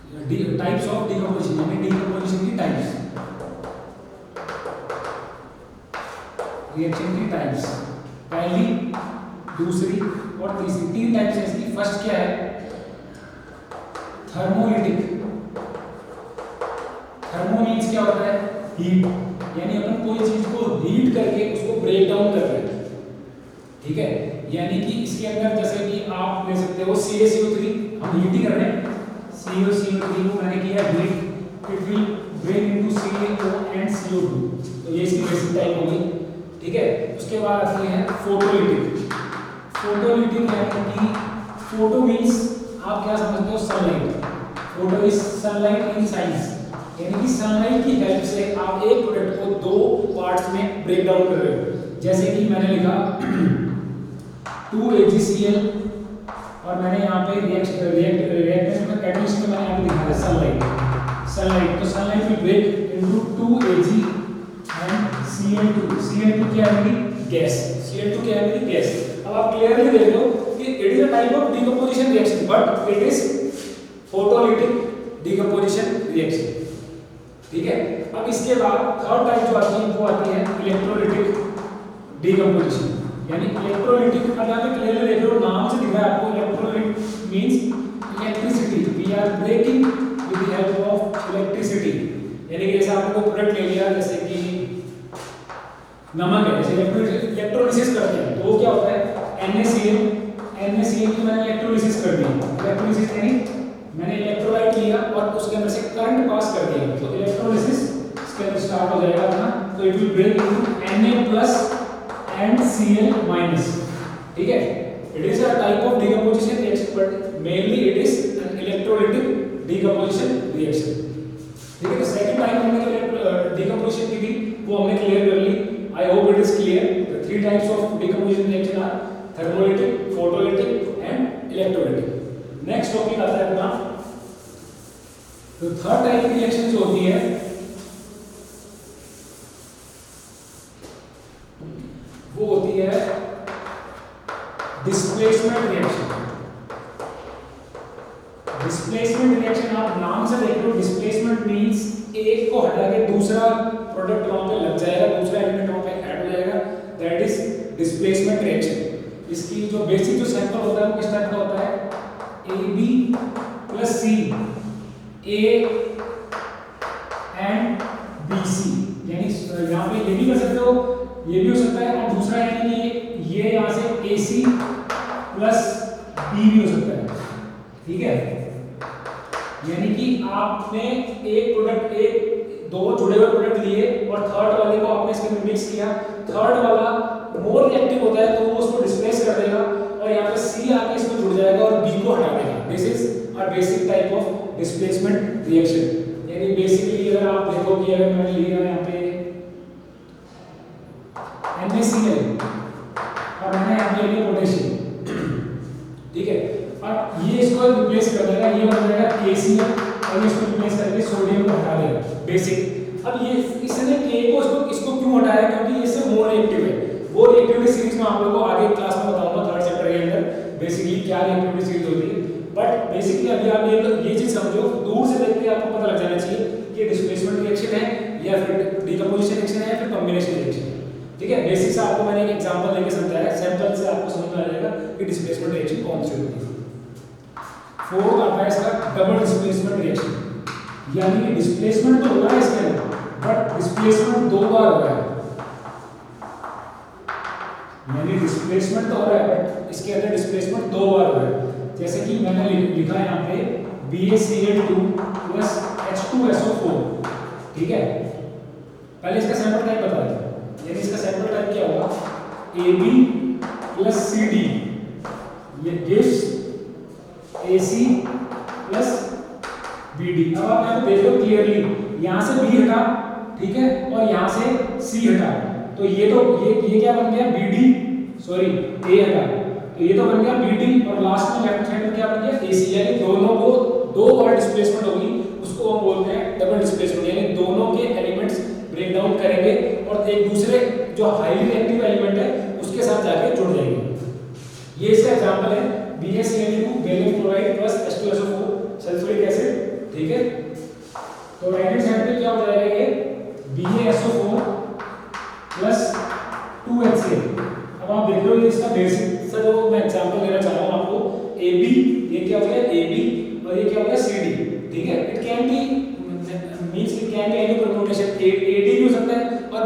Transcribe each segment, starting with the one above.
Types of decomposition यानी decomposition की types, reaction की टाइप्स, पहली, दूसरी और तीसरी, तीन टाइप्स है इसकी। फर्स्ट क्या है? थर्मोलिटिक। थर्मो मीन्स क्या होता है? हीट, यानी अपन कोई चीज को हीट करके उसको ब्रेक डाउन कर रहे हैं, ठीक है। यानी कि इसके अंदर जैसे कि आप ले सकते हो CaCO3, हम हीट ही कर रहे हैं, CaCO3 को मैंने किया heat, it will break into CaO and CO2, तो ये इसकी बेसिक टाइप होगी, ठीक है। उसके बाद आती है फोटोलिटिक। फोटोलिटिक यानी कि फोटो मीन्स आप क्या समझते हो? Sunlight. Photo is sunlight in science, यानी कि सनलाइट की हेल्प से आप एक प्रोडक्ट को दो पार्ट्स में ब्रेक डाउन कर रहे हो। जैसे कि मैंने लिखा 2AgCl और मैंने यहाँ पे रिएक्टेंट में कैटलिस्ट में मैंने यहाँ पे लिखा है सनलाइट, तो sunlight will break into 2Ag and Cl2। Cl2 क्या है? गैस। Cl2 क्या है? गैस। अब आप क्लियरली देख लो कि it is a type of decomposition reaction, but it is photolytic decomposition reaction, ठीक है। अब इसके बाद थर्ड टाइप जो आती है वो आती है इलेक्ट्रोलिटिक डिकम्पोजिशन, यानी इलेक्ट्रोलिटिक। अब यहाँ पे क्लियरली देख लो, नाम से दिख रहा है आपको, electrolyte means electricity, we are breaking with the help of electricity. यानी कि जैसे आपने कोई प्रोडक्ट ले लिया, जैसे कि नमक है, जैसे इलेक्ट्रोलिसिस करते हैं तो वो क्या होता है? NaCl की मैंने इलेक्ट्रोलिसिस कर दी। इलेक्ट्रोलिसिस यानी मैंने इलेक्ट्रोलाइट लिया और उसके अंदर से करंट पास कर दिया, तो इलेक्ट्रोलिसिस इसके अंदर स्टार्ट हो जाएगा अपना, तो it will break into Na+ and Cl-, ठीक है। It is a type of decomposition reaction, but mainly it is an electrolytic decomposition reaction, ठीक है। तो सेकंड टाइप हमने जो डिकम्पोजिशन की थी वो हमने क्लियर कर ली। I hope it is clear. The three types of decomposition reaction are thermolytic, photolytic and electrolytic. Next topic आता है अपना, तो थर्ड टाइप की रिएक्शन जो होती है वो होती है डिस्प्लेसमेंट रिएक्शन। डिस्प्लेसमेंट रिएक्शन आप नाम से देख लो, डिस्प्लेसमेंट मींस एक को हटा के दूसरा प्रोडक्ट वहां पे लग जाएगा, दूसरा एलिमेंट वहां पे ऐड हो जाएगा, दैट इज डिस्प्लेसमेंट रिएक्शन। इसकी जो बेसिक जो सैंपल होता है वो किस टाइप का होता है? AB + C, A and BC, यानी यहाँ पे ये भी कर सकते हो, ये भी हो सकता है, और दूसरा यानी कि ये यहाँ से AC + B भी हो सकता है, ठीक है। यानी कि आपने एक प्रोडक्ट, एक दो जुड़े हुए प्रोडक्ट लिए और थर्ड वाले को आपने इसके में मिक्स किया, थर्ड वाला मोर रिएक्टिव होता है तो वो उसको डिस्प्लेस कर देगा और यहाँ पे C आके इसमें जुड़ जाएगा और B को हटा देगा। This is a basic type of displacement reaction. यानी बेसिकली अगर आप देखो कि अगर मैंने लिया यहाँ पे NaCl और मैंने यहाँ पे लिया पोटेशियम, ठीक है, अब ये इसको रिप्लेस कर देगा, ये बन जाएगा KCl और इसको रिप्लेस करके सोडियम को हटा देगा, बेसिक। अब ये इसने K को इसको क्यों हटाया? क्योंकि ये से मोर रिएक्टिव है। वो रिएक्टिविटी सीरीज में आप लोगों को आगे क्लास में बताऊंगा, थर्ड चैप्टर के अंदर बेसिकली क्या रिएक्टिविटी सीरीज होती है। बट बेसिकली अभी आप ये चीज समझो, दूर से देख के आपको पता लग जाना चाहिए कि डिस्प्लेसमेंट रिएक्शन है या फिर डिकम्पोजिशन रिएक्शन है या फिर कॉम्बिनेशन रिएक्शन है, ठीक है। बेसिक से आपको मैंने एक एग्जांपल देके समझाया, सैंपल से आपको समझ में आ जाएगा कि डिस्प्लेसमेंट रिएक्शन कौन सी होती है। फोर्थ आता है इसका डबल डिस्प्लेसमेंट रिएक्शन, यानी कि डिस्प्लेसमेंट तो हो रहा है इसके अंदर, बट डिस्प्लेसमेंट दो बार हो रहा है। यानी डिस्प्लेसमेंट तो हो रहा है बट इसके अंदर डिस्प्लेसमेंट दो बार हो रहा है। जैसे कि मैंने लिखा है यहाँ पे BaCl2 + H2SO4, ठीक है। पहले इसका सैंपल टाइप बता दें, यानी इसका सैंपल टाइप क्या होगा? AB + CD, ये गिव्स AC + BD। अब आप यहाँ पे देख लो क्लियरली, यहाँ से B हटा, ठीक है, और यहाँ से C हटा, तो ये तो ये क्या बन गया? BD, सॉरी A हटा, तो ये तो बन गया BD और लास्ट में लेफ्ट साइड में क्या बन गया? AC। यानी दोनों को दो बार डिस्प्लेसमेंट होगी, उसको हम बोलते हैं डबल डिस्प्लेसमेंट। यानी दोनों के एलिमेंट्स ब्रेक डाउन करेंगे और एक दूसरे जो हाईली रिएक्टिव एलिमेंट है उसके साथ जाके जुड़ जाएंगे। ये इसका एग्जांपल है BaCl2 gallium chloride + H2SO4 sulphuric acid, ठीक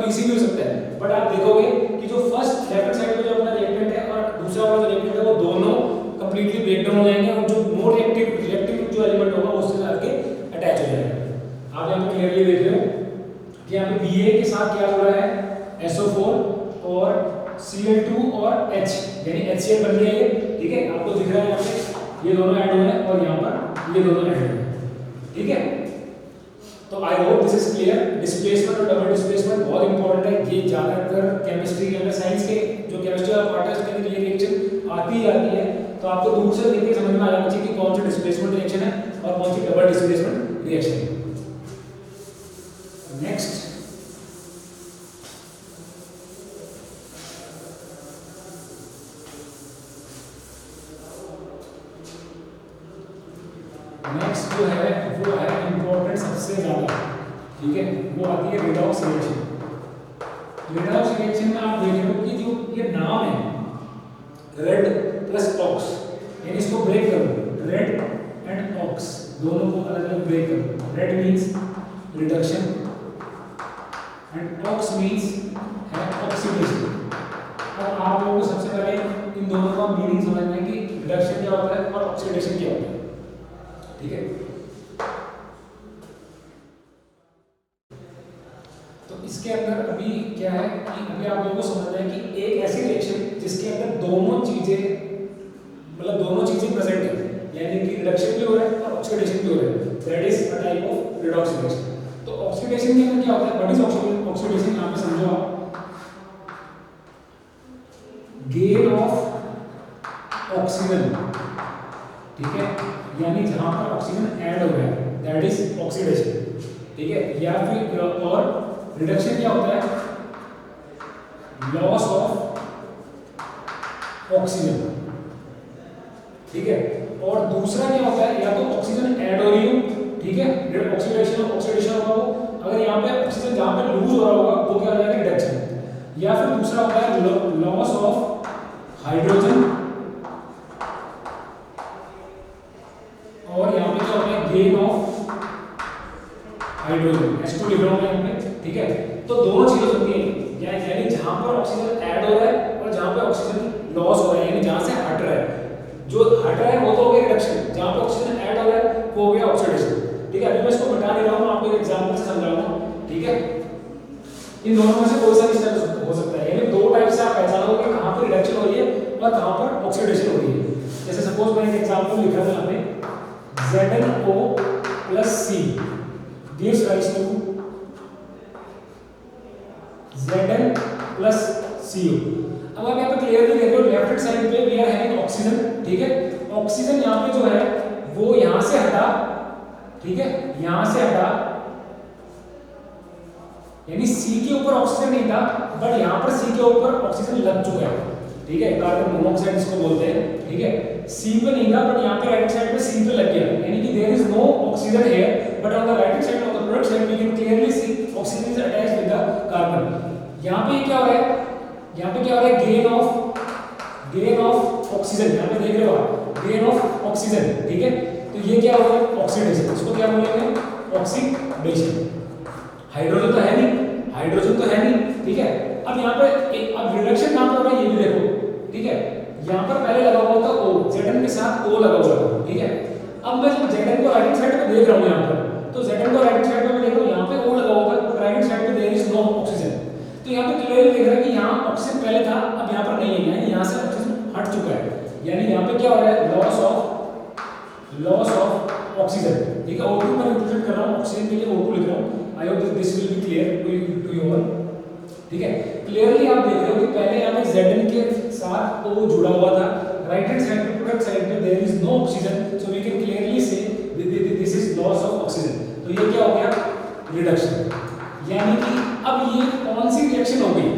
BC भी हो सकता है, बट आप देखोगे कि जो फर्स्ट लेफ्ट साइड पे जो अपना रिएक्टेंट है और दूसरा वाला जो रिएक्टेंट है वो दोनों कंप्लीटली ब्रेक डाउन हो जाएंगे और जो मोर रिएक्टिव जो एलिमेंट होगा उससे आके अटैच हो जाएगा। आप यहाँ पे क्लियरली देख रहे हो कि यहाँ पे Ba के साथ क्या जुड़ा है, SO4 और Cl2 और H यानी HCl बन गया ये, ठीक है, आपको दिख रहा है यहाँ पे ये दोनों ऐड हुए हैं और यहाँ पर ये दोनों ऐड हुए हैं, ठीक है। तो I hope this is clear. Displacement और डबल डिस्प्लेसमेंट बहुत इंपॉर्टेंट है, ये ज्यादातर केमिस्ट्री के अंदर, साइंस के जो केमिस्ट्री वाला पार्ट है उसके अंदर ये रिएक्शन आती ही आती है, तो आपको दूर से देख के समझ में आ जाना चाहिए कि कौन सा डिस्प्लेसमेंट रिएक्शन है और कौन सी डबल डिस्प्लेसमेंट रिएक्शन है। नेक्स्ट जो है वो है इंपॉर्टेंट सबसे ज्यादा, ठीक है, वो आती है रिडॉक्स रिएक्शन। रिडॉक्स रिएक्शन में आप देख रहे हो कि जो ये नाम है रेड प्लस ऑक्स, यानी इसको ब्रेक करो, रेड एंड ऑक्स दोनों को अलग अलग ब्रेक करो। Red means reduction and ox means है ऑक्सीडेशन। अब आप लोगों को सबसे पहले इन दोनों का मीनिंग समझना है कि रिडक्शन क्या होता है और ऑक्सीडेशन क्या होता है, ठीक है। तो इसके अंदर अभी क्या है कि अभी आप लोगों को समझना है कि एक ऐसी रिएक्शन जिसके अंदर दोनों चीजें मतलब दोनों चीजें प्रेजेंट है, यानी कि रिडक्शन भी हो रहा है और ऑक्सीडेशन भी हो रहा है, that is a type of redox reaction. तो ऑक्सीडेशन के अंदर क्या होता है, व्हाट इज ऑक्सीडेशन, यहां पे समझो आप, गेन ऑफ ऑक्सीजन, ठीक है, यानी जहां पर ऑक्सीजन ऐड हो रहा है दैट इज ऑक्सीडेशन, ठीक है। या फिर और रिडक्शन क्या होता है, लॉस ऑफ ऑक्सीजन, ठीक है। और दूसरा क्या होता है, या तो ऑक्सीजन ऐड हो रही हो, ठीक है, ऑक्सीडेशन होगा वो, अगर यहाँ पे ऑक्सीजन जहां पे लूज हो रहा होगा वो क्या हो जाएगा, रिडक्शन। या फिर दूसरा होता है लॉस ऑफ हाइड्रोजन, और यहाँ पे क्या होता है, गेन ऑफ हाइड्रोजन, H2 लिख रहा हूं मैं यहाँ पे, ठीक है। तो दोनों चीजें होती हैं, यानी जहां पर ऑक्सीजन ऐड हो रहा है और जहां पे ऑक्सीजन लॉस हो रहा है, यानी जहां से हट रहा है, जो हट रहा है वो तो हो गया रिडक्शन, जहां पे ऑक्सीजन ऐड हो रहा है वो हो गया ऑक्सीडेशन, ठीक है। अभी मैं इसको बता नहीं रहा हूं, आपको एक एग्जांपल से समझाऊंगा, ठीक है। इन दोनों में से कोई सा भी स्टेप हो सकता है, यानी दो टाइप से आप पहचानोगे कि कहां पर रिडक्शन हो रही है और कहां पर ऑक्सीडेशन हो रही है। जैसे सपोज मैंने एक एग्जांपल लिखा था यहाँ पे, ZnO plus C gives rise to Zn plus CO। अब आप यहाँ पे क्लियरली देख रहे हो, लेफ्ट साइड पे वी आर हैविंग ऑक्सीजन, ठीक है। ऑक्सीजन यहाँ पे जो है वो यहाँ से हटा, ठीक है, यहाँ से हटा, यानी C के ऊपर ऑक्सीजन नहीं था, बट यहाँ पर C के ऊपर ऑक्सीजन लग चुका है, ठीक है, कार्बन मोनोऑक्साइड इसको बोलते हैं, ठीक है। C पे नहीं था बट यहाँ पे राइट साइड पे C पे लग गया, यानी कि there is no oxygen here, but on the right side of the product side we can clearly see oxygen is attached with the carbon. यहाँ पे क्या हो रहा है, यहाँ पे क्या हो रहा है, गेन ऑफ ऑक्सीजन, यहाँ पे देख रहे हो आप, गेन ऑफ ऑक्सीजन, ठीक है। तो ये क्या हो रहा है, ऑक्सीडेशन, इसको क्या बोलेंगे, ऑक्सीडेशन। हाइड्रोजन तो है नहीं, हाइड्रोजन तो है नहीं, ठीक है। अब यहाँ पे अब रिडक्शन कहाँ पर हो रहा है ये भी देखो, ठीक है। यहाँ पर पहले लगा हुआ था O, Zn के साथ O लगा हुआ था, ठीक है। अब मैं जब Zn को राइट साइड पे देख रहा हूँ यहाँ पर, तो Zn को राइट साइड पे मैं देख रहा हूँ यहाँ पे O लगा हुआ था, राइट साइड पे देयर इज नो ऑक्सीजन। तो यहाँ पे क्लियरली दिख रहा है कि यहाँ ऑक्सीजन पहले था, अब यहाँ पर नहीं है, यानी यहाँ से ऑक्सीजन हट चुका है, यानी यहाँ पे क्या हो रहा है, लॉस ऑफ ऑक्सीजन, ठीक है। O2 मैं रिप्रेजेंट कर रहा हूँ, ऑक्सीजन के लिए O2 लिख रहा हूँ। I hope this will be clear to you all, ठीक है। क्लियरली आप देख रहे हो कि पहले यहाँ पे Zn के साथ O जुड़ा हुआ था, राइट हैंड साइड पे प्रोडक्ट साइड पे there is no oxygen, so we can clearly see this is loss of oxygen. तो ये क्या हो गया, रिडक्शन, यानी कि अब ये कौन सी रिएक्शन हो गई,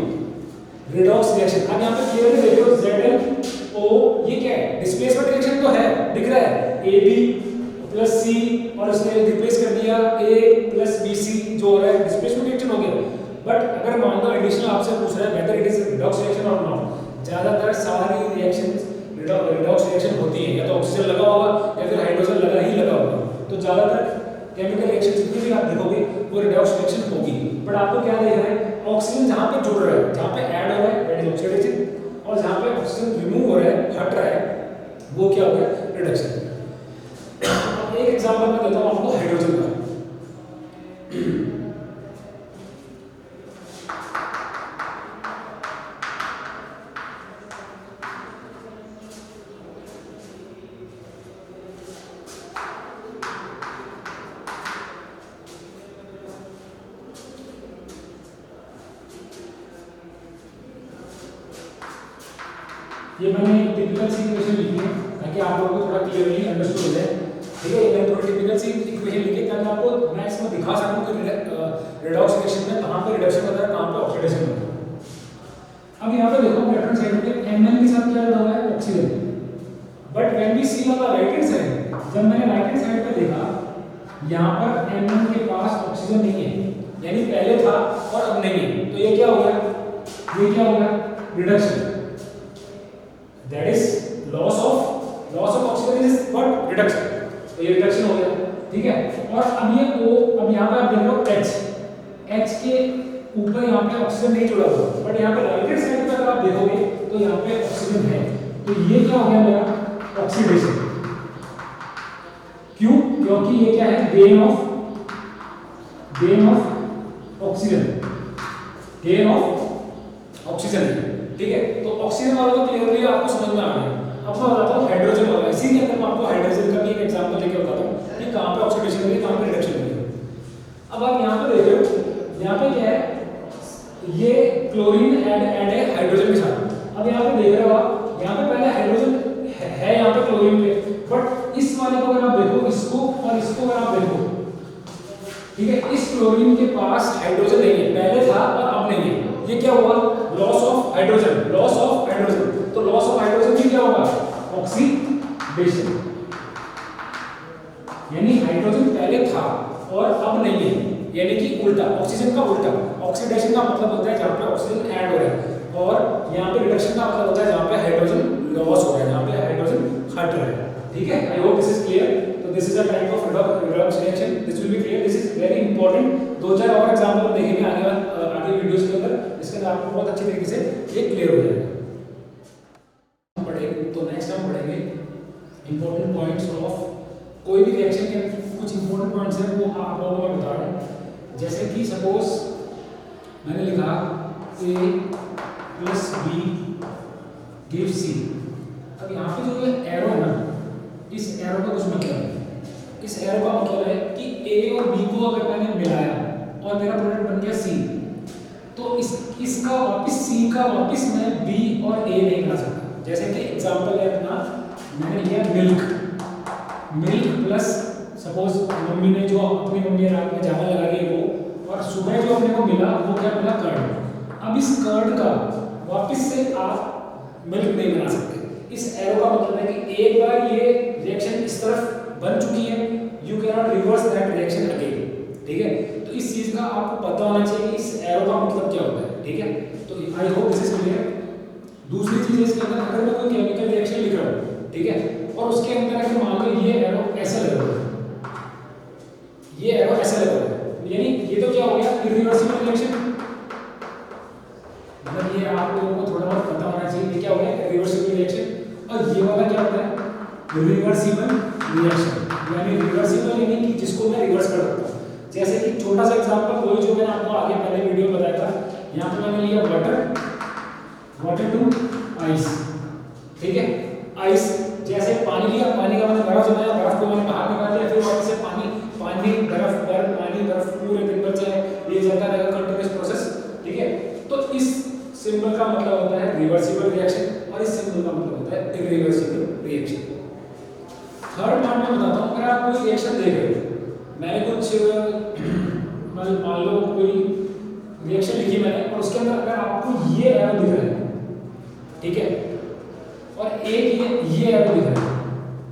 रिडॉक्स रिएक्शन। अब यहाँ पे क्लियरली देख रहे हो ZnO, ये क्या है, डिस्प्लेसमेंट रिएक्शन तो है, दिख रहा है AB प्लस C और उसने रिप्लेस कर दिया A प्लस BC, जो हो रहा है डिस्प्लेसमेंट रिएक्शन हो गया। बट अगर मान लो एडिशनल आपसे पूछ रहा है whether it is redox reaction और नॉट, ज्यादातर सारी रिएक्शंस रिडॉक्स रिएक्शन होती है, या तो ऑक्सीजन लगा होगा या फिर हाइड्रोजन लगा ही लगा होगा, तो ज्यादातर केमिकल रिएक्शन जितनी भी आप देखोगे वो रिडॉक्स रिएक्शन होगी। बट आपको क्या देख रहा है, ऑक्सीजन जहां पे जुड़ रहा है, जहां पे ऐड हो रहा है दैट इज ऑक्सीडेशन, और जहां पे ऑक्सीजन रिमूव हो रहा है, हट रहा है, वो क्या हो गया रिडक्शन। अब एक एग्जांपल मैं देता हूं आपको हाइड्रोजन का। ये मैंने टिपिकल सी इक्वेशन लिखी है ताकि आप लोगों को थोड़ा क्लियरली अंडरस्टूड हो जाए, ठीक है। ये मैंने थोड़ी टिपिकल सी इक्वेशन लिखी है ताकि आपको मैं इसमें दिखा सकूं कि रेडॉक्स रिएक्शन में कहां पे रिडक्शन होता है, कहां पे ऑक्सीडेशन होता है। अब यहां पे देखो लेफ्ट हैंड साइड पे Mn के साथ क्या जुड़ा हुआ है oxygen, but when we see on the right hand side, जब मैंने राइट हैंड साइड पे देखा यहां पर Mn के पास ऑक्सीजन नहीं है, यानी पहले था और अब नहीं है, तो ये क्या हो गया, ये क्या हो गया reduction, that is loss of oxygen is what reduction, तो ये रिडक्शन हो गया, ठीक है। और अब ये O, अब यहाँ पे आप देख लो H के ऊपर यहाँ पे ऑक्सीजन नहीं जुड़ा हुआ, बट यहाँ पे राइट हैंड साइड पे अगर आप देखोगे तो यहाँ पे ऑक्सीजन है, तो ये क्या हो गया मेरा ऑक्सीडेशन। क्यों? क्योंकि ये क्या है गेन ऑफ ऑक्सीजन, ठीक है। तो ऑक्सीजन वाला तो क्लियरली आपको समझ में आ गया। अब मैं बताता हूँ हाइड्रोजन वाला, इसी के अंदर मैं आपको हाइड्रोजन का भी एक एग्जांपल लेके बताता हूँ कि कहाँ पे ऑक्सीडेशन हो रही है, कहाँ पे रिडक्शन हो रही है। अब आप यहाँ पे देख रहे हो, यहाँ पे क्या है, ये क्लोरीन ऐड है हाइड्रोजन के साथ। अब यहाँ पे देख रहे हो आप, यहाँ पे पहले हाइड्रोजन है यहाँ पे क्लोरीन पे, बट इस वाले को अगर आप देखो, इसको और इसको अगर आप देखो, ठीक है, इस क्लोरीन के पास हाइड्रोजन नहीं है, पहले था और अब नहीं है। ये क्या हुआ, लॉस ऑफ हाइड्रोजन। तो लॉस ऑफ हाइड्रोजन भी क्या होगा ऑक्सीडेशन, यानी हाइड्रोजन पहले था और अब नहीं है, यानी कि उल्टा, ऑक्सीजन का उल्टा। ऑक्सीडेशन का मतलब होता है जहां पे ऑक्सीजन ऐड हो रहा है, और यहाँ पे रिडक्शन का मतलब होता है जहां पे हाइड्रोजन लॉस हो रहा है, जहां पे हाइड्रोजन हट रहा है, ठीक है। I hope this is clear. तो this is a type of redox reaction, this will be clear, this is very important. दो चार और एग्जांपल देखेंगे आगे वीडियोस के अंदर, इसके अंदर आपको बहुत अच्छी तरीके से ये क्लियर हो जाएगा। तो नेक्स्ट हम पढ़ेंगे इंपॉर्टेंट पॉइंट्स ऑफ कोई भी रिएक्शन के कुछ इंपॉर्टेंट पॉइंट्स हैं वो आप लोगों को मैं बता रहा हूँ। जैसे कि सपोज मैंने लिखा A plus B give C। अब यहाँ पे जो ये एरो है ना, इस एरो का कुछ मतलब है। इस एरो का मतलब है कि A और B को अगर मैंने मिलाया और मेरा प्रोडक्ट बन गया C, तो इसका वापस C का वापस मैं B और A नहीं बना सकता। जैसे कि एग्जांपल है अपना, मैंने लिया मिल्क प्लस सपोज मम्मी ने जो अपनी मम्मी रात में जाना लगा रही है वो, और सुबह जो अपने को मिला वो क्या मिला कर्ड। अब इस कर्ड का वापस से आप मिल्क नहीं बना सकते। इस एरो का मतलब है कि एक बार ये रिएक्शन इस तरफ बन चुकी है, you can not reverse that reaction again, ठीक है। तो इस चीज का आपको पता होना चाहिए कि इस एरो का मतलब क्या होता है, ठीक है। तो I hope this is clear. दूसरी चीज इसके अंदर, अगर मैं कोई केमिकल रिएक्शन लिख रहा हूँ, ठीक है, और उसके अंदर अगर मान लो ये एरो ऐसे लगा हुआ है, ये एरो ऐसे लगा हुआ है, यानी ये तो क्या हो गया इरिवर्सिबल रिएक्शन। मतलब ये आप लोगों को थोड़ा बहुत पता होना चाहिए, ये क्या हो गया रिवर्सिबल रिएक्शन। और ये वाला क्या होता है रिवर्सिबल रिएक्शन, यानी रिवर्सिबल यानी कि जिसको मैं रिवर्स कर सकता हूँ। जैसे कि छोटा सा एग्जांपल वही जो मैंने आपको आगे पहले वीडियो में बताया था। यहाँ पे मैंने लिया वाटर टू आइस, ठीक है। आइस जैसे पानी लिया, पानी का मैंने बर्फ जमाया, बर्फ को मैंने बाहर निकाल लिया, फिर वापस से पानी बर्फ पूरे दिन भर चाहे ये चलता रहेगा कंटीन्यूअस प्रोसेस, ठीक है। तो इस सिंबल का मतलब होता है रिवर्सिबल रिएक्शन और इस सिंबल का मतलब होता है इरिवर्सिबल रिएक्शन। थर्ड पॉइंट मैं बताता हूँ, अगर आप कोई रिएक्शन देख रहे हो, मैंने कुछ मान लो कोई रिएक्शन लिखी मैंने, और उसके अंदर अगर आपको ये एरो दिख रहा है, ठीक है, और एक ये एरो दिख रहा है,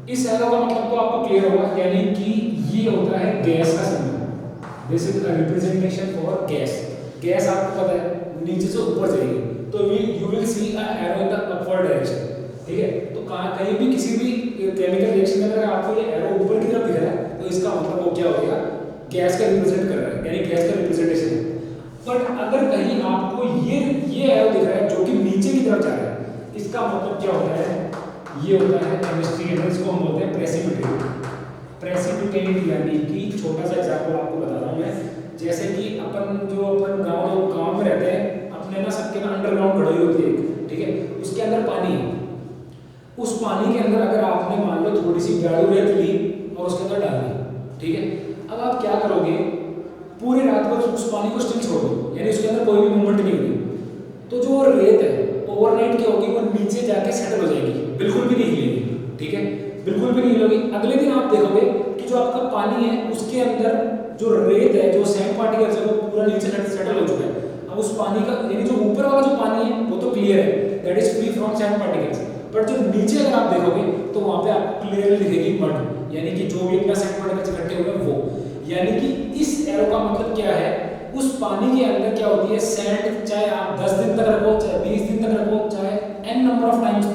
इस एरो का मतलब तो आपको क्लियर होगा, यानी कि ये होता है गैस का symbol. This is a representation for gas. Gas आपको पता है नीचे से ऊपर जाएगी, तो you will see a arrow in the upward direction, ठीक है। तो कहीं भी किसी भी केमिकल रिएक्शन के अंदर आपको ये एरो ऊपर की तरफ दिख रहा है, तो इसका मतलब वो क्या हो गया गैस का रिप्रेजेंट कर रहा है, यानी गैस का रिप्रेजेंटेशन है। बट अगर कहीं आपको ये एरो दिख रहा है जो कि नीचे की तरफ जा रहा है, इसका मतलब क्या होता है, ये होता है केमिस्ट्री के अंदर, इसको हम बोलते हैं प्रेसिपिटेट। प्रेसिपिटेट यानी कि छोटा सा एग्जाम्पल आपको बता रहा हूँ मैं, जैसे कि अपन गाँव में रहते हैं, अपने ना सबके ना अंडरग्राउंड घड़ोई होती है, ठीक है, उसके अंदर पानी है। उस पानी के अंदर अगर आपने मान लो थोड़ी सी गाढ़ी रेत ली और उसके अंदर डाल दी, ठीक है, अब आप क्या करोगे, पूरी रात भर उस पानी को स्टिल छोड़ दो, यानी उसके अंदर कोई भी मूवमेंट नहीं होगी, तो जो रेत है ओवरनाइट क्या होगी, वो नीचे जाके सेटल हो जाएगी, बिल्कुल भी नहीं हिलेगी, ठीक है, बिल्कुल भी नहीं हिलेगी। अगले दिन आप देखोगे कि जो आपका पानी है उसके अंदर जो रेत है, जो सैंड पार्टिकल्स है, वो पूरा नीचे सेटल हो चुका है। अब उस पानी का यानी जो ऊपर वाला जो पानी है वो तो क्लियर है, that is free from sand particles, but जो नीचे अगर आप देखोगे तो वहां पे आपको क्लियरली दिखेगी मड, यानी कि जो भी अपना सैंड पार्टिकल्स इकट्ठे हुए हैं वो, यानी कि इस एरो का मतलब क्या है, उस पानी के अंदर क्या होती है सैंड, चाहे आप 10 दिन तक रखो, चाहे 20 दिन तक रखो, चाहे n number of times,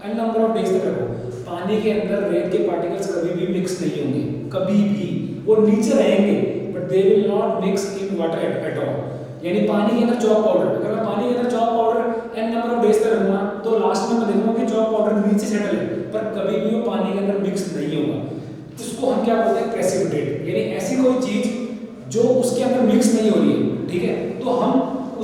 n number of days तक रखो, पानी के अंदर रेत के पार्टिकल्स कभी भी मिक्स नहीं होंगे, कभी भी, वो नीचे रहेंगे but they will not mix in water at all. यानी पानी के अंदर चॉक पाउडर, अगर मैं पानी के अंदर chalk powder n number of days तक रखूंगा तो लास्ट में मैं देखूंगा कि चॉक पाउडर नीचे सेटल है, पर कभी भी वो पानी के अंदर मिक्स नहीं होगा। इसको हम क्या बोलते हैं प्रेसिपिटेट, यानी ऐसी कोई चीज जो उसके अंदर मिक्स नहीं हो रही है, ठीक है, तो हम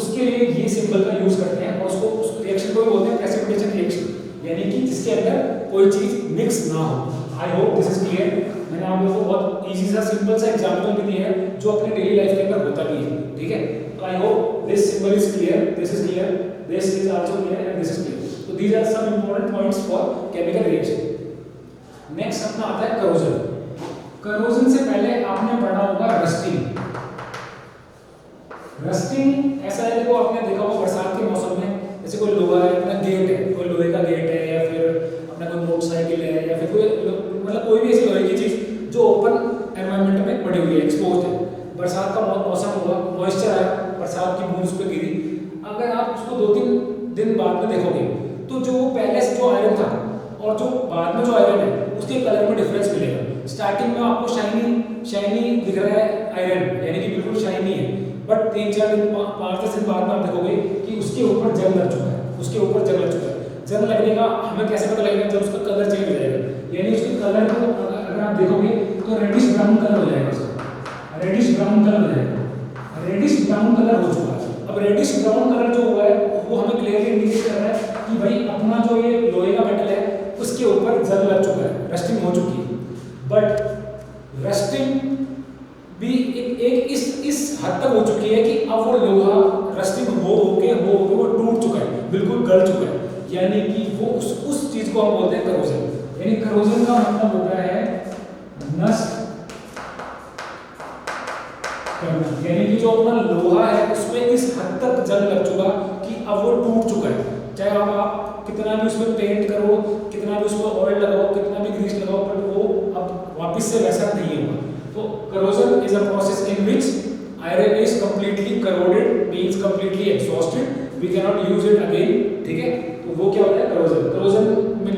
उसके लिए ये सिंबल का यूज करते हैं और उसको उस रिएक्शन को भी बोलते हैं प्रेसिपिटेशन रिएक्शन, यानी कि जिसके अंदर कोई चीज मिक्स ना हो। आई होप दिस इज क्लियर। मैंने आप लोगों को बहुत इजी सा सिंपल सा एग्जांपल भी दिया है जो अपने डेली लाइफ के अंदर होता भी है, ठीक है, तो I hope this symbol is clear, this is clear, this is also clear and this is clear. तो these are some important points for chemical reaction. Next अपना आता है करोजन। करोजन से पहले आपने पढ़ा होगा रस्टिंग। रस्टिंग ऐसा है, देखो आपने देखा होगा बरसात के मौसम में, जैसे कोई लोहा है, अपना गेट है, कोई लोहे का गेट है, या फिर अपना कोई मोटरसाइकिल है, या फिर कोई मतलब कोई भी ऐसी लोहे की चीज जो ओपन एनवायरनमेंट में पड़ी हुई है, एक्सपोज्ड है, बरसात का मौसम हुआ, मॉइस्चर आया, बरसात की बूंद उस पर गिरी, अगर आप उसको 2-3 दिन बाद में देखोगे तो जो पहले से जो आयरन था और जो बाद में जो आयरन है उसके कलर में डिफरेंस मिलेगा। स्टार्टिंग में आपको शाइनी दिख रहा है आयरन, यानी कि बिल्कुल शाइनी है, बट 3-4 दिन 5-10 दिन बाद में आप देखोगे कि उसके ऊपर जंग लग चुका है, उसके ऊपर जंग लग चुका है। जंग लगने का हमें कैसे पता लगेगा, जब उसका कलर चेंज हो जाएगा, यानी उसके कलर को अगर आप देखोगे तो रेडिश ब्राउन कलर हो जाएगा, उसका रेडिश ब्राउन कलर हो जाएगा, रेडिश ब्राउन कलर हो चुका है। अब रेडिश ब्राउन कलर जो हुआ है वो हमें क्लियरली इंडिकेट कर रहा है कि भाई अपना जो ये लोहे का मेटल है उसके ऊपर जंग लग चुका है, रस्टिंग हो चुकी है। बट रस्टिंग भी एक इस हद तक हो चुकी है कि अब वो लोहा रस्टिंग हो के वो टूट चुका है, बिल्कुल गल चुका है, यानी कि वो उस चीज को हम बोलते हैं करोजन। यानी करोजन का मतलब होता है नष्ट करना, यानी कि जो अपना लोहा है उसमें इस हद तक जंग लग चुका कि अब वो टूट चुका है, चाहे अब आप कितना भी उसमें पेंट करो, कितना भी उसमें ऑयल लगाओ, कितना भी ग्रीस लगाओ, बट वो अब वापस से वैसा नहीं होगा। तो corrosion is a process in which iron is completely corroded, means completely exhausted, we cannot use it again, ठीक है, तो वो क्या होता है corrosion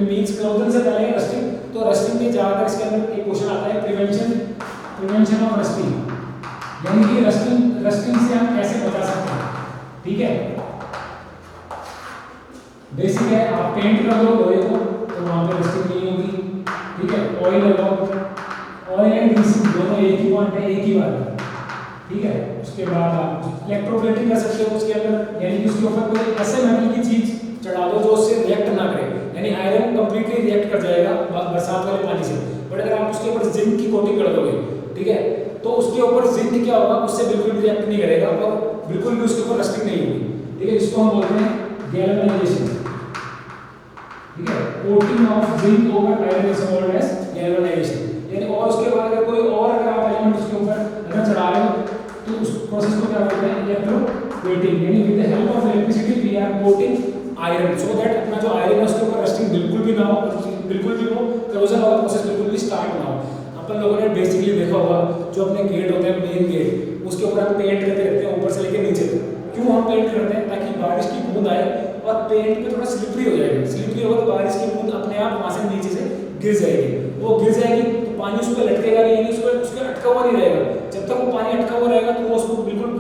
means corrosion से पहले रस्टिंग। तो रस्टिंग में ज्यादातर इसके अंदर एक क्वेश्चन आता है प्रिवेंशन ऑफ रस्टिंग, यानी कि रस्टिंग से हम कैसे बचा सकते हैं, ठीक है। बेसिक है, आप पेंट कर दो लोहे को तो वहां पे रस्टिंग नहीं होगी, ठीक है, ऑयल लगाओ, ऑयल एंड ग्रीसिंग दोनों एक ही पॉइंट है, एक ही बात है, ठीक है। उसके बाद आप इलेक्ट्रोप्लेटिंग कर सकते हो उसके अंदर, यानी कि उसके ऊपर कोई ऐसे मेटल की चीज चढ़ा दो जो उससे रिएक्ट ना करे, यानी आयरन कंप्लीटली रिएक्ट कर जाएगा बरसात वाले पानी से, बट अगर आप उसके ऊपर जिंक की कोटिंग कर दोगे, ठीक है, तो उसके ऊपर जिंक क्या होगा, उससे बिल्कुल भी रिएक्ट नहीं करेगा और बिल्कुल भी उसके ऊपर रस्टिंग नहीं होगी, ठीक है। इसको हम बोलते हैं गैल्वेनाइजेशन, ठीक है, coating of zinc over iron is called as galvanization. यानी और उसके बाद अगर कोई और अगर आप एलिमेंट उसके ऊपर अगर चढ़ा रहे हो तो उस प्रोसेस को क्या बोलते हैं इलेक्ट्रोप्लेटिंग, यानी with the help of electricity we are coating iron so that अपना जो आयरन है उसके ऊपर रस्टिंग बिल्कुल भी ना हो, बिल्कुल भी वो करोजन वाला प्रोसेस बिल्कुल भी स्टार्ट ना हो। अपन लोगों ने बेसिकली देखा होगा जो अपने गेट होते हैं, मेन गेट, उसके ऊपर हम पेंट करते रहते हैं ऊपर से लेकर नीचे तक। क्यों हम पेंट करते हैं? ताकि बारिश की बूंद आए और पेंट पे थोड़ा स्लिपरी हो जाएगा, स्लिपरी होगा तो बारिश की बूंद अपने आप वहाँ से नीचे से गिर जाएगी, वो गिर जाएगी तो पानी उस पर लटकेगा नहीं, यानी उस पर अटका हुआ नहीं रहेगा। जब तक वो पानी अटका हुआ रहेगा तो वो उसको बिल्कुल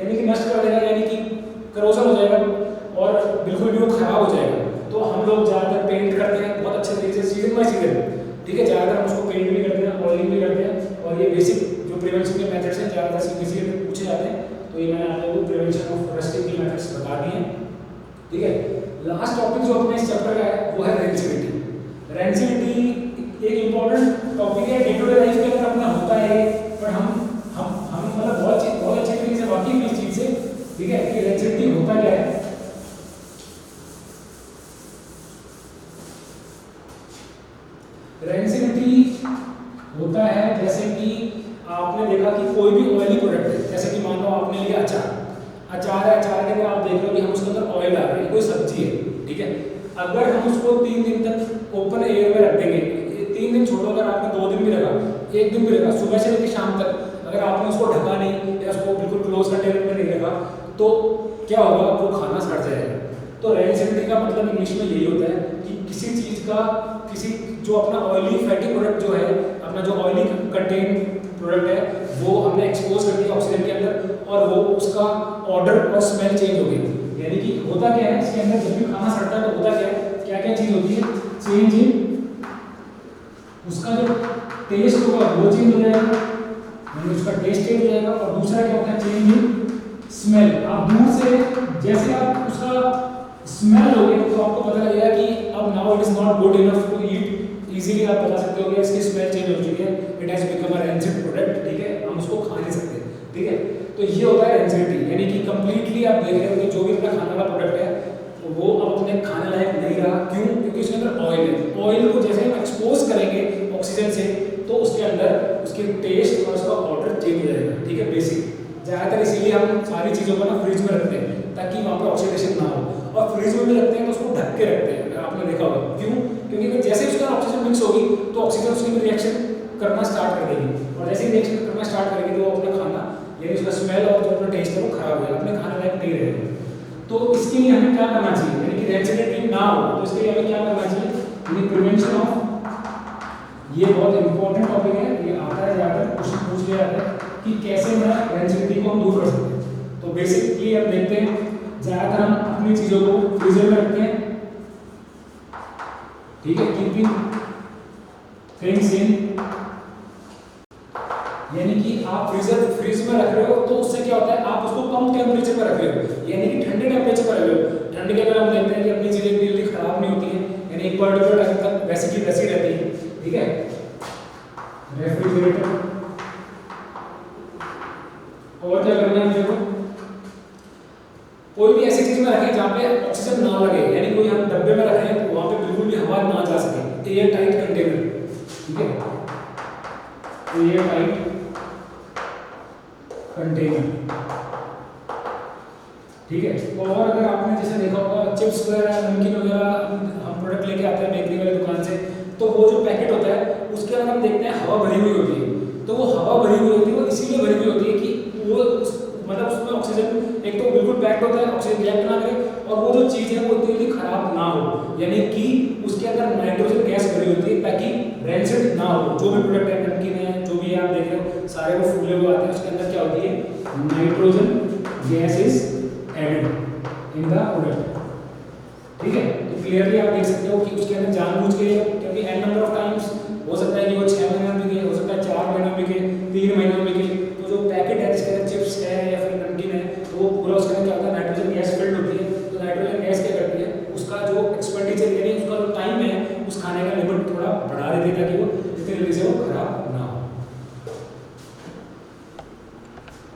यानी कि नष्ट कर देगा बेसिक जो प्रिवेंशन के मेथड्स हैं ज़्यादातर सीबीएसई में पूछे जाते हैं, तो ये मैंने आप लोगों को प्रिवेंशन ऑफ रस्टिंग के मेथड्स बता दिए हैं। ठीक है, लास्ट टॉपिक जो अपने इस चैप्टर का है वो है रेंसिविटी। रेंसिविटी एक इम्पोर्टेंट टॉपिक है, डे टू डे लाइफ के अंदर अपना होता है, पर हम मतलब बहुत अच्छे तरीके से वाकिफ इस चीज़ से। ठीक है, कि रेंसिविटी होता क्या है। रेंसिविटी होता है जैसे कि आपने देखा कि कोई भी ऑयली प्रोडक्ट है, जैसे कि मान लो आपने लिया अचार है, अचार के अंदर आप देख रहे हो कि हम उसके अंदर ऑयल डाल रहे हैं, कोई सब्जी है। ठीक है, अगर हम उसको 3 दिन तक ओपन एयर में रख देंगे, 3 दिन छोड़ो, अगर आपने 2 दिन भी रखा, 1 दिन भी रखा, सुबह से लेकर शाम तक अगर आपने उसको ढका नहीं या उसको बिल्कुल क्लोज कंटेनर में नहीं रखा, तो क्या होगा, वो खाना सड़ जाएगा। तो रेंसिविटी का मतलब इंग्लिश में यही होता है कि किसी चीज़ का, किसी जो अपना ऑयली फैटी प्रोडक्ट जो है, अपना जो ऑयली कंटेन प्रोडक्ट है, वो हमने एक्सपोज कर दिया ऑक्सीजन के अंदर, और वो उसका ऑर्डर और स्मेल चेंज हो गई। यानी कि होता क्या है इसके अंदर, जब भी खाना सड़ता है तो होता क्या है, क्या क्या चीज़ होती है, चेंज इन उसका जो टेस्ट होगा वो चेंज हो जाएगा, यानी उसका टेस्ट चेंज हो जाएगा। और दूसरा क्या होता है, चेंज इन स्मेल। आप दूर से जैसे आप उसका स्मेल लोगे तो आपको पता लगेगा कि अब now it is not good enough to eat. Easily आप बता सकते हो कि इसकी स्मेल चेंज हो चुकी है, it has become a rancid product. ठीक है, हम उसको खा नहीं सकते। ठीक है, तो ये होता है रेंसिडिटी, यानी कि कंप्लीटली आप देख रहे हो कि जो भी अपना खाने वाला प्रोडक्ट है वो अब अपने खाने लायक नहीं रहा। क्यों? क्योंकि उसके अंदर ऑयल है। ऑयल को जैसे हम एक्सपोज करेंगे ऑक्सीजन से, तो उसके अंदर उसके टेस्ट और उसका ऑर्डर चेंज हो जाएगा। ठीक है, बेसिक ज़्यादातर इसीलिए हम सारी चीज़ों को ना फ्रिज में रखते हैं ताकि वहाँ पर ऑक्सीडेशन ना हो, और फ्रिज में भी रखते हैं तो उसको ढक के रखते हैं, अगर आपने देखा होगा। क्यों? क्योंकि जैसे उसका ऑक्सीजन मिक्स होगी तो ऑक्सीजन उसकी रिएक्शन करना स्टार्ट कर देगी, और जैसे ही रिएक्शन करना स्टार्ट करेगी तो वो अपना खाना, यानी उसका स्मेल और जो अपना टेस्ट है वो खराब हो जाएगा, अपने खाने लायक नहीं रहेगा। तो इसके लिए हमें क्या करना चाहिए, यानी कि रेंसिडिटी ना हो, तो इसके लिए हमें क्या करना चाहिए, यानी प्रिवेंशन ऑफ, ये बहुत इंपॉर्टेंट टॉपिक है, ये आता है ज़्यादातर क्वेश्चन पूछ लिया जाता है कि कैसे मैं रेंसिडिटी को हम दूर कर सकते हैं। तो बेसिकली हम देखते हैं ज़्यादातर हम अपनी चीज़ों को फ्रीजर में रखते हैं। ठीक है, कीपिंग थिंग्स इन, यानी कि आप फ्रिज में रख रहे हो तो उससे क्या होता है, आप उसको कम टेम्परेचर पर रख रहे हो, यानी कि ठंडे टेम्परेचर पर रख रहे हो। ठंडे के अंदर हम देखते हैं कि अपनी चीज़ें जल्दी खराब नहीं होती है, यानी एक पर्टिकुलर टाइम तक वैसी की वैसी रहती है। ठीक है, रेफ्रिजरेटर। और क्या करना है देखो, कोई भी ऐसी चीज में रखें जहाँ पे ऑक्सीजन ना लगे, यानी कोई हम डब्बे में रख रहे हैं तो वहाँ पे बिल्कुल भी हवा ना जा सके, एयर टाइट कंटेनर। ठीक है, एयर टाइट कंटेनर। ठीक है, और अगर आपने जैसे देखा होगा चिप्स वगैरह, नमकीन वगैरह हम प्रोडक्ट लेके आते हैं बेकरी वाली दुकान से, तो वो जो पैकेट होता है उसके अंदर हम देखते हैं हवा भरी हुई होती है। तो वो हवा भरी हुई होती है, वो इसीलिए भरी हुई होती है कि वो मतलब उसमें ऑक्सीजन एक तो बिल्कुल पैक्ड होता है, ऑक्सीजन रिएक्ट ना करे, और वो जो चीज़ है वो इतनी खराब ना हो, यानी कि उसके अंदर नाइट्रोजन गैस भरी होती है ताकि रेंसिड ना हो। जो भी प्रोडक्ट है, नमकीन है, जो भी है आप देख रहे हो सारे वो फूले हुए आते हैं, उसके अंदर क्या होती है, nitrogen gas is added in the product. ठीक है, तो क्लियरली आप देख सकते हो कि उसके अंदर जानबूझ के, क्योंकि एन नंबर ऑफ टाइम्स हो सकता है कि वो 6 महीने में बिके, हो सकता है 4 महीने में बिके, 3 महीने में